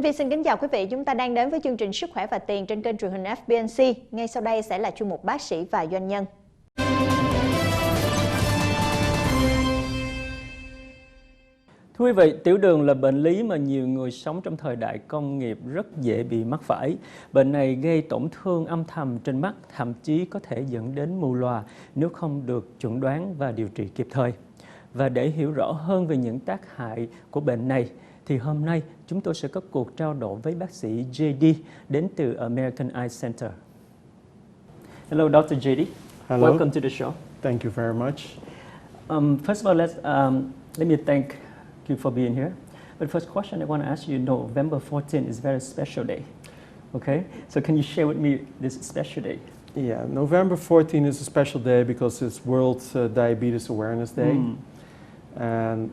Minh Vi xin kính chào quý vị. Chúng ta đang đến với chương trình Sức khỏe và tiền trên kênh truyền hình FBNC. Ngay sau đây sẽ là chuyên mục bác sĩ và doanh nhân. Thưa quý vị, tiểu đường là bệnh lý mà nhiều người sống trong thời đại công nghiệp rất dễ bị mắc phải. Bệnh này gây tổn thương âm thầm trên mắt, thậm chí có thể dẫn đến mù lòa nếu không được chẩn đoán và điều trị kịp thời. Và để hiểu rõ hơn về những tác hại của bệnh này, thì hôm nay chúng tôi sẽ có cuộc trao đổi với bác sĩ JD đến từ American Eye Center. Hello, Dr. JD. Hello. Welcome to the show. Thank you very much. First of all, let me thank you for being here. But first question I want to ask you, November 14th is a very special day. Okay, so can you share with me this special day? Yeah, November 14th is a special day because it's World Diabetes Awareness Day. And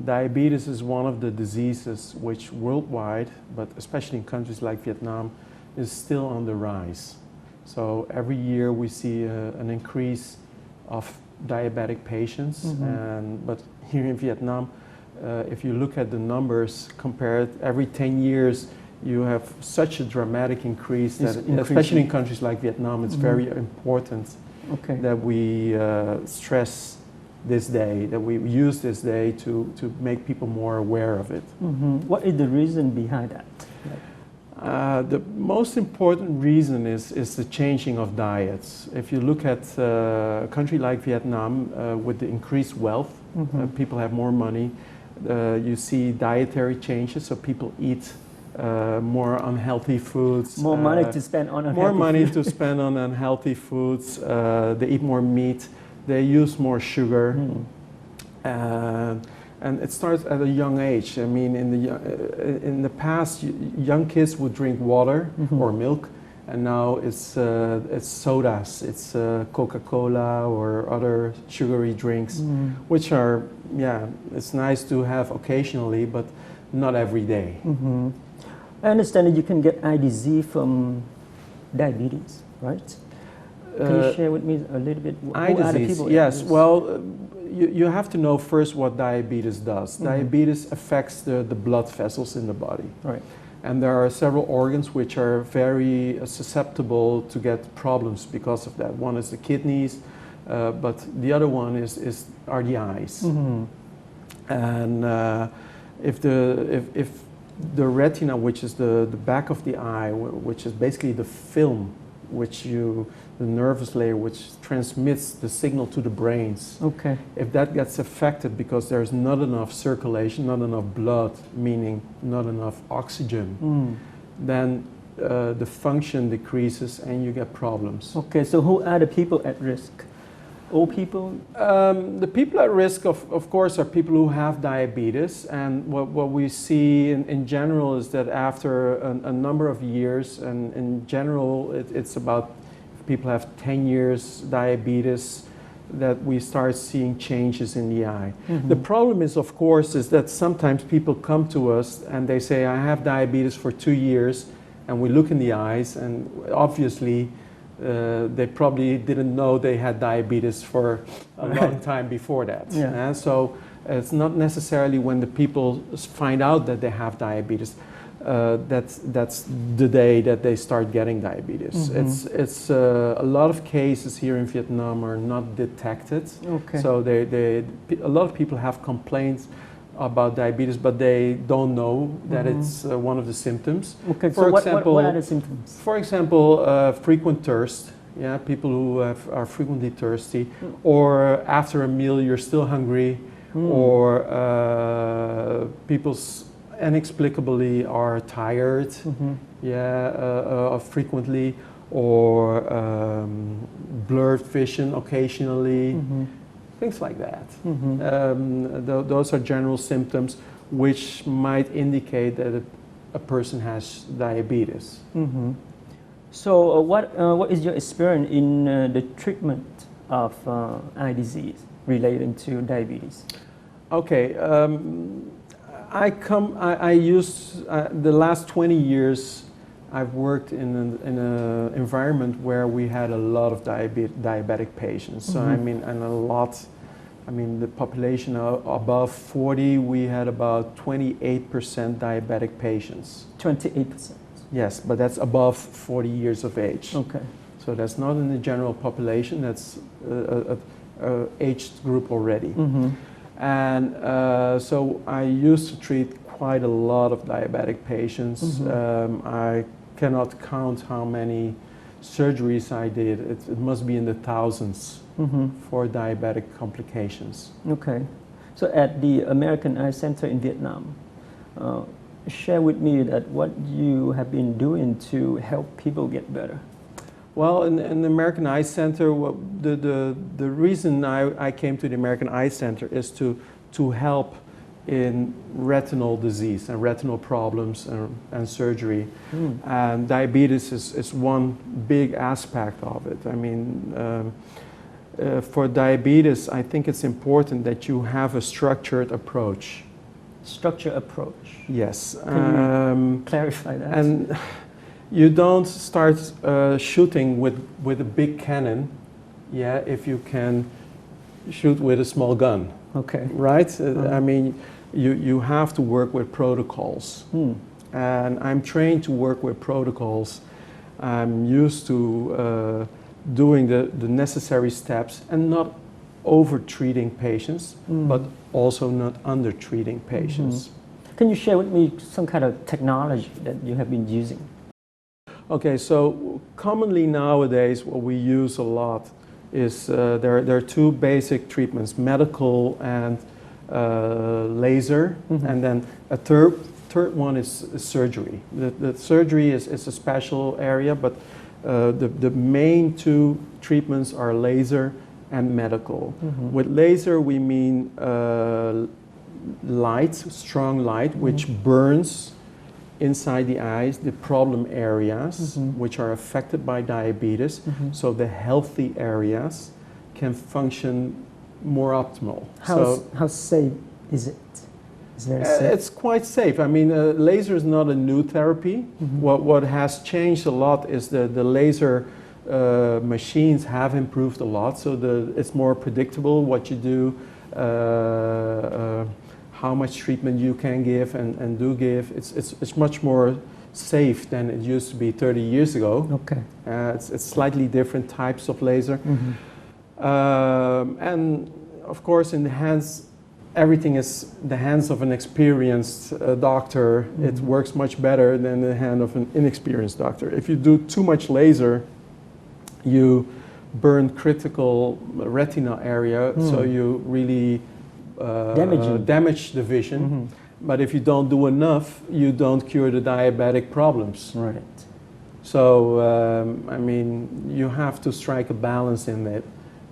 diabetes is one of the diseases which worldwide, but especially in countries like Vietnam, is still on the rise. So every year we see an increase of diabetic patients. But here in Vietnam, if you look at the numbers compared every 10 years, you have such a dramatic increase that, especially in countries like Vietnam, it's very important that we stress this day, that we use this day to make people more aware of it. What is the reason behind that? The most important reason is the changing of diets. If you look at a country like Vietnam, with the increased wealth, people have more money, you see dietary changes, so people eat more unhealthy foods. More money to spend on unhealthy More money to spend on unhealthy foods. They eat more meat. They use more sugar, and it starts at a young age. I mean, in the past, young kids would drink water or milk, and now it's sodas, it's Coca-Cola or other sugary drinks, which are, it's nice to have occasionally, but not every day. I understand that you can get eye disease from diabetes, right? Can you share with me a little bit? Eye disease, yes. Well, you have to know first what diabetes does. Diabetes affects the blood vessels in the body. Right. And there are several organs which are very susceptible to get problems because of that. One is the kidneys, but the other one are the eyes. And if the retina, which is the back of the eye, which is basically the film, the nervous layer which transmits the signal to the brains. If that gets affected because there's not enough circulation, not enough blood, meaning not enough oxygen, then the function decreases and you get problems. Okay, so who are the people at risk? Old people? The people at risk, of course, are people who have diabetes, and what we see in general is that after a number of years, and in general it's about, if people have 10 years diabetes, that we start seeing changes in the eye. The problem is, of course, is that sometimes people come to us and they say, I have diabetes for 2 years, and we look in the eyes, and obviously they probably didn't know they had diabetes for a long time before that. So it's not necessarily when the people find out that they have diabetes, that's the day that they start getting diabetes. It's a lot of cases here in Vietnam are not detected. So a lot of people have complaints about diabetes, but they don't know that it's one of the symptoms. For example, what are the symptoms? For example, frequent thirst. Yeah, people who are frequently thirsty, or after a meal you're still hungry, or people inexplicably are tired. Frequently, or blurred vision occasionally. Things like that. Those are general symptoms which might indicate that a person has diabetes. So what is your experience in the treatment of eye disease related to diabetes? Okay, I use the last 20 years I've worked in an environment where we had a lot of diabetic patients. So I mean, and a lot I mean, the population above 40, we had about 28% diabetic patients. 28%. Yes, but that's above 40 years of age. Okay. So that's not in the general population, that's a aged group already. Mm-hmm. And so I used to treat quite a lot of diabetic patients. Mm-hmm. I cannot count how many surgeries I did. It must be in the thousands Mm-hmm. for diabetic complications. Okay. So at the American Eye Center in Vietnam, share with me that what you have been doing to help people get better. Well, in the American Eye Center, the reason I came to the American Eye Center is to help in retinal disease and retinal problems and surgery. Mm. And diabetes is one big aspect of it. I mean, for diabetes, I think it's important that you have a structured approach. Structure approach. Yes. Can you clarify that? And you don't start shooting with a big cannon, yeah, if you can shoot with a small gun, Okay. right? I mean, you have to work with protocols. And I'm trained to work with protocols. I'm used to doing the necessary steps and not over-treating patients, but also not under-treating patients. Can you share with me some kind of technology that you have been using? Okay, so commonly nowadays what we use a lot is there are two basic treatments, medical and laser, and then a third one is surgery. The surgery is a special area, but the main two treatments are laser and medical. With laser we mean light, strong light, which burns inside the eyes the problem areas which are affected by diabetes, so the healthy areas can function more optimal. How safe is it? Is very safe? It's quite safe. I mean, laser is not a new therapy. What has changed a lot is the laser machines have improved a lot, so it's more predictable what you do, how much treatment you can give and do give. It's much more safe than it used to be 30 years ago. Okay. It's slightly different types of laser. And of course in the hands, everything is the hands of an experienced doctor. It works much better than the hand of an inexperienced doctor. If you do too much laser, you burn critical retina area, so you really damage the vision. But if you don't do enough, you don't cure the diabetic problems. Right. So, I mean, you have to strike a balance in it,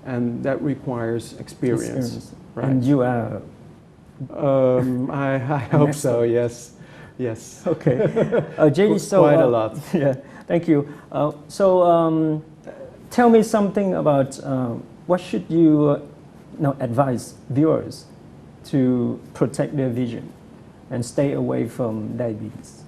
and that requires experience. Right. And you are... I hope so, yes. Yes. Okay. JD, so... Quite a lot. Yeah, thank you. Tell me something about what should you advise viewers to protect their vision and stay away from diabetes?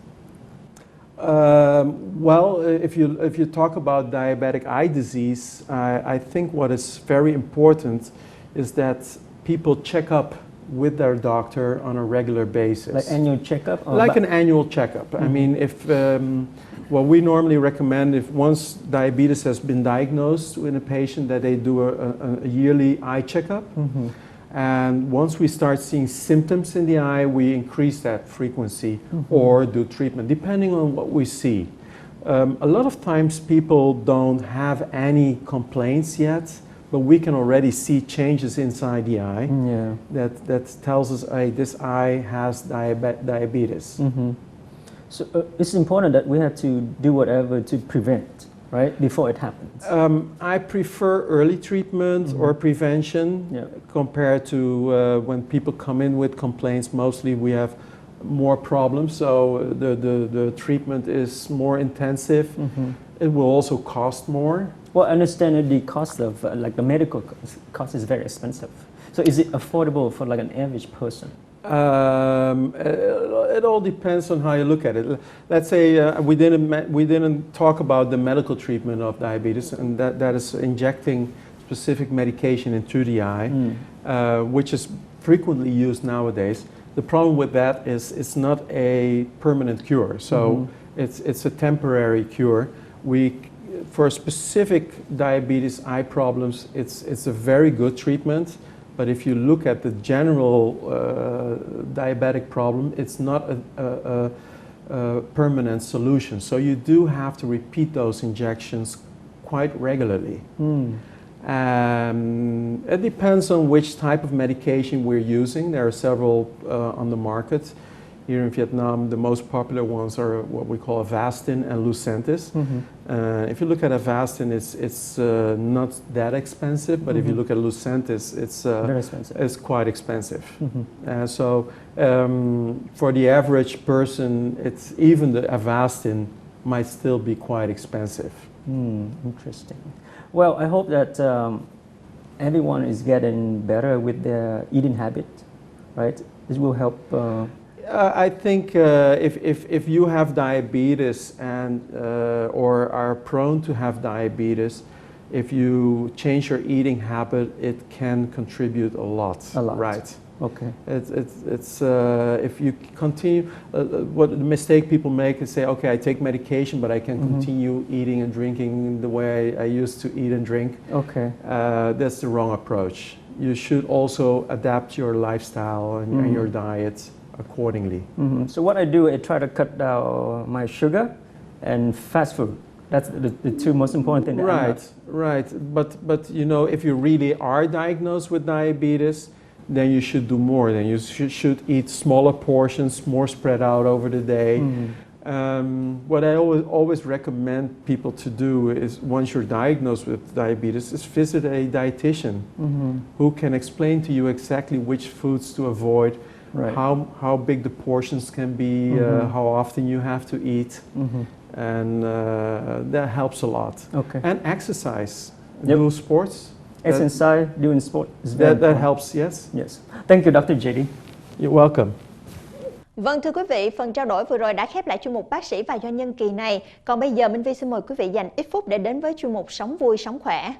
Well, if you talk about diabetic eye disease, I think what is very important is that people check up with their doctor on a regular basis. Like annual checkup? Like an annual checkup. I mean, if what we normally recommend, if once diabetes has been diagnosed in a patient, that they do a yearly eye checkup. And once we start seeing symptoms in the eye, we increase that frequency or do treatment, depending on what we see. A lot of times people don't have any complaints yet, but we can already see changes inside the eye that tells us, hey, this eye has diabetes. So it's important that we have to do whatever to prevent, right, before it happens. I prefer early treatment or prevention compared to when people come in with complaints. Mostly we have more problems, so the treatment is more intensive. It will also cost more. Well, I understand that the cost of like the medical cost is very expensive. So is it affordable for like an average person? It all depends on how you look at it. Let's say we didn't talk about the medical treatment of diabetes, and that is injecting specific medication into the eye, which is frequently used nowadays. The problem with that is it's not a permanent cure, so it's a temporary cure. For specific diabetes eye problems, it's a very good treatment. But if you look at the general diabetic problem, it's not a permanent solution. So you do have to repeat those injections quite regularly. It depends on which type of medication we're using. There are several on the market. Here in Vietnam, the most popular ones are what we call Avastin and Lucentis. If you look at Avastin, it's not that expensive, but if you look at Lucentis, Very expensive. It's quite expensive. So for the average person, even the Avastin might still be quite expensive. Interesting. Well, I hope that everyone is getting better with their eating habit, right? This will help. I think if you have diabetes and or are prone to have diabetes, if you change your eating habit, it can contribute a lot. A lot. Right. Okay. It's if you continue, what the mistake people make is say, okay, I take medication, but I can continue eating and drinking the way I used to eat and drink. Okay. That's the wrong approach. You should also adapt your lifestyle and your diet accordingly. So what I do, I try to cut down my sugar and fast food. That's the two most important things. Right. But you know, if you really are diagnosed with diabetes, then you should do more. Then you should eat smaller portions, more spread out over the day. What I always recommend people to do is, once you're diagnosed with diabetes, is visit a dietitian who can explain to you exactly which foods to avoid, how big the portions can be, how often you have to eat, and that helps a lot. Okay. And exercise, do sports. Exercise, doing sport is very important. That helps, yes. Yes. Thank you, Dr. JD. You're welcome. Vâng, thưa quý vị, phần trao đổi vừa rồi đã khép lại chuyên mục Bác sĩ và Doanh nhân kỳ này. Còn bây giờ Minh Vi xin mời quý vị dành ít phút để đến với chuyên mục Sống vui, sống khỏe.